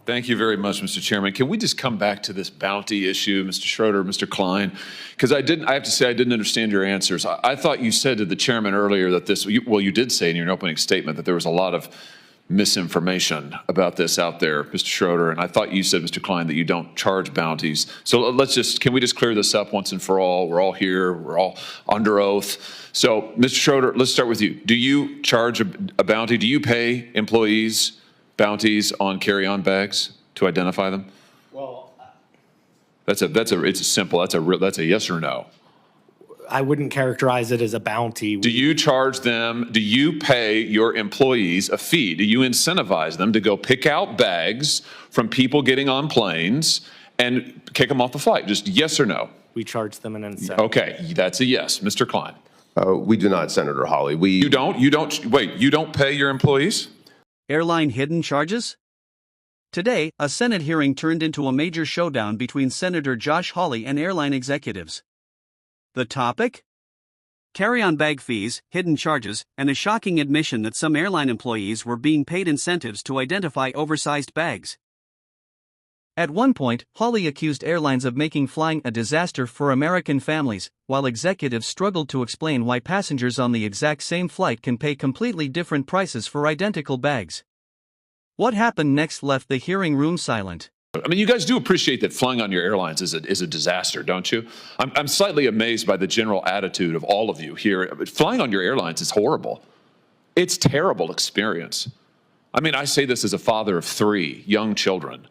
Thank you very much, Mr. Chairman. Can we just come back to this bounty issue, Mr. Schroeder, Mr. Klein? Because I have to say I didn't understand your answers. I thought you said to the chairman earlier that you did say in your opening statement that there was a lot of misinformation about this out there, Mr. Schroeder, and I thought you said, Mr. Klein, that you don't charge bounties. So can we just clear this up once and for all? We're all here, we're all under oath. So, Mr. Schroeder, let's start with you. Do you charge a bounty? Do you pay employees bounties on carry-on bags to identify them? Well, it's a yes or no. I wouldn't characterize it as a bounty. Do you charge them, do you pay your employees a fee? Do you incentivize them to go pick out bags from people getting on planes and kick them off the flight? Just yes or no? We charge them an incentive. Okay, that's a yes. Mr. Klein? We do not, Senator Hawley. You don't pay your employees? Airline hidden charges? Today, a Senate hearing turned into a major showdown between Senator Josh Hawley and airline executives. The topic? Carry-on bag fees, hidden charges, and a shocking admission that some airline employees were being paid incentives to identify oversized bags. At one point, Hawley accused airlines of making flying a disaster for American families, while executives struggled to explain why passengers on the exact same flight can pay completely different prices for identical bags. What happened next left the hearing room silent. I mean, you guys do appreciate that flying on your airlines is a disaster, don't you? I'm slightly amazed by the general attitude of all of you here. Flying on your airlines is horrible. It's a terrible experience. I mean, I say this as a father of 3 young children,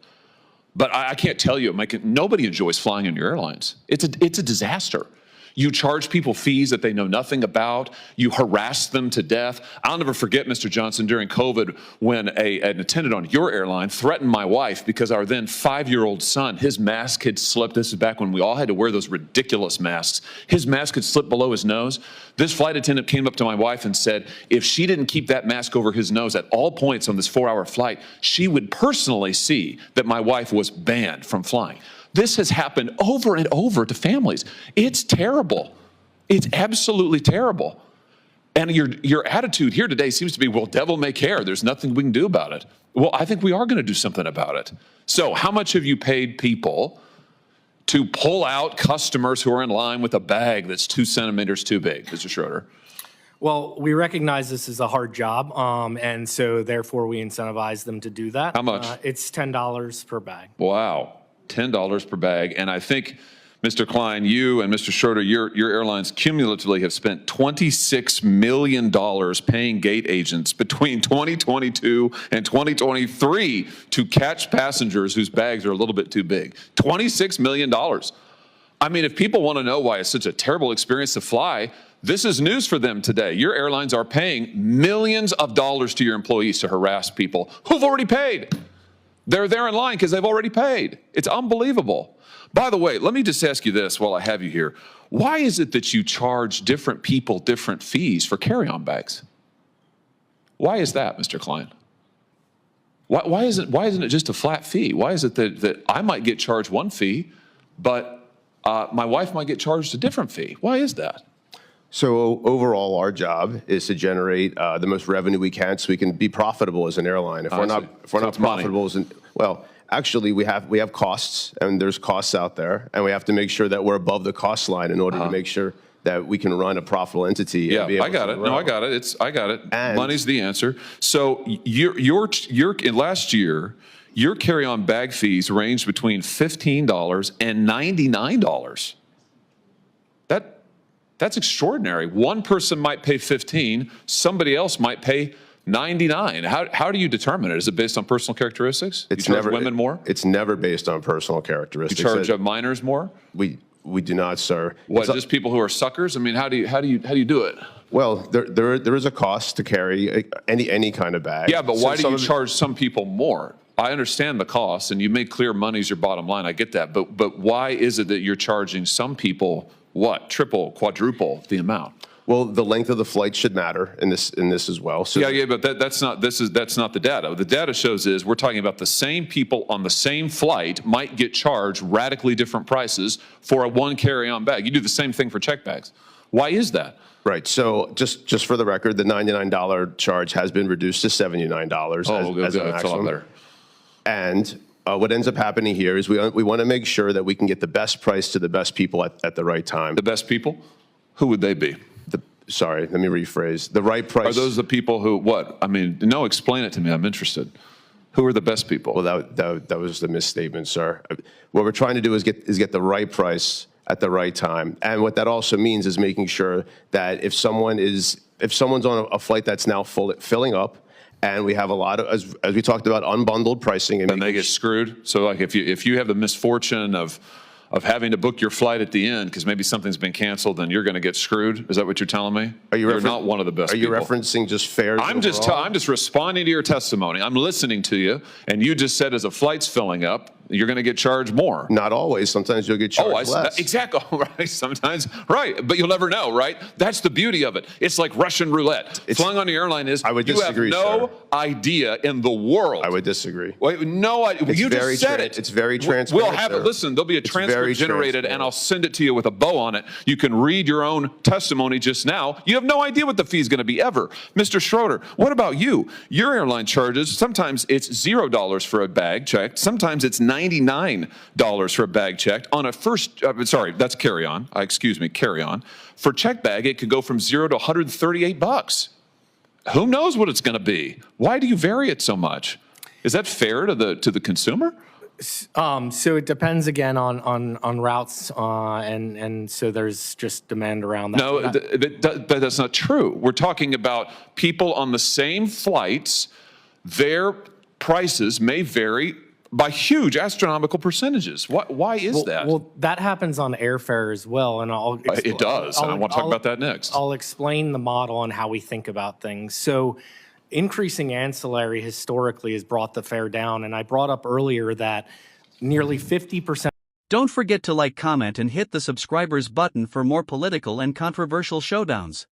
but I can't tell you, nobody enjoys flying on your airlines. It's a disaster. You charge people fees that they know nothing about. You harass them to death. I'll never forget, Mr. Johnson, during COVID when an attendant on your airline threatened my wife because our then 5-year-old son, his mask had slipped. This is back when we all had to wear those ridiculous masks. His mask had slipped below his nose. This flight attendant came up to my wife and said, if she didn't keep that mask over his nose at all points on this 4-hour flight, she would personally see that my wife was banned from flying. This has happened over and over to families. It's terrible. It's absolutely terrible. And your attitude here today seems to be, well, devil may care. There's nothing we can do about it. Well, I think we are going to do something about it. So how much have you paid people to pull out customers who are in line with a bag that's 2 centimeters too big, Mr. Schroeder? Well, we recognize this is a hard job, and so therefore we incentivize them to do that. How much? It's $10 per bag. Wow. $10 per bag. And I think, Mr. Klein, you and Mr. Schroeder, your airlines cumulatively have spent $26 million paying gate agents between 2022 and 2023 to catch passengers whose bags are a little bit too big. $26 million. I mean, if people want to know why it's such a terrible experience to fly, this is news for them today. Your airlines are paying millions of dollars to your employees to harass people who've already paid. They're there in line because they've already paid. It's unbelievable. By the way, let me just ask you this while I have you here. Why is it that you charge different people different fees for carry-on bags? Why is that, Mr. Klein? Why isn't it just a flat fee? Why is it that I might get charged one fee, but my wife might get charged a different fee? Why is that? So overall, our job is to generate the most revenue we can, so we can be profitable as an airline. If we're not profitable, actually we have costs, and there's costs out there, and we have to make sure that we're above the cost line in order to make sure that we can run a profitable entity. Yeah, I got it. No, I got it. I got it. And money's the answer. So last year, your carry-on bag fees ranged between $15 and $99. That's extraordinary. One person might pay 15, somebody else might pay 99. How do you determine it? Is it based on personal characteristics? You charge women more? It's never based on personal characteristics. You charge minors more? We do not, sir. What, just people who are suckers? I mean, how do you do it? Well, there is a cost to carry any kind of bag. Yeah, but why do you charge some people more? I understand the cost, and you make clear money's your bottom line. I get that, but why is it that you're charging some people what, triple, quadruple the amount? Well, the length of the flight should matter in this as well. So yeah, but that's not the data. The data shows is we're talking about the same people on the same flight might get charged radically different prices for a one carry-on bag. You do the same thing for check bags. Why is that? Right. So just for the record, the $99 charge has been reduced to $79 as a maximum. That's a lot better. And what ends up happening here is we want to make sure that we can get the best price to the best people at the right time. The best people? Who would they be? Sorry, let me rephrase. The right price. Are those the people who, what? I mean, no, explain it to me. I'm interested. Who are the best people? Well, that was the misstatement, sir. What we're trying to do is get the right price at the right time. And what that also means is making sure that if someone's on a flight that's now filling up, and we have a lot of, as we talked about, unbundled pricing. And they get screwed? So like if you have the misfortune of having to book your flight at the end because maybe something's been canceled, then you're going to get screwed? Is that what you're telling me? You're not one of the best people. Are you referencing just fares I'm just responding to your testimony. I'm listening to you, and you just said as a flight's filling up, you're going to get charged more. Not always. Sometimes you'll get charged less. Exactly. Right. Sometimes. Right. But you'll never know, right? That's the beauty of it. It's like Russian roulette. Flying on the airline is, I would disagree, you have no idea in the world. I would disagree. Wait, no idea. You just said it. It's very transparent. We'll have it. Listen, there'll be a transcript generated, and I'll send it to you with a bow on it. You can read your own testimony just now. You have no idea what the fee is going to be ever. Mr. Schroeder, what about you? Your airline charges, sometimes it's $0 for a bag checked. Sometimes it's $99 for a bag checked. On a first, sorry, that's carry-on. Excuse me, carry-on. For check bag, it could go from $0 to $138. Who knows what it's going to be? Why do you vary it so much? Is that fair to the consumer? So it depends again on routes, and so there's just demand around that. No, but that's not true. We're talking about people on the same flights. Their prices may vary by huge astronomical percentages. Why is that? Well, that happens on airfare as well, and it does. And I want to talk about that next. I'll explain the model and how we think about things. So increasing ancillary historically has brought the fare down, and I brought up earlier that nearly 50%. Don't forget to like, comment, and hit the subscribers button for more political and controversial showdowns.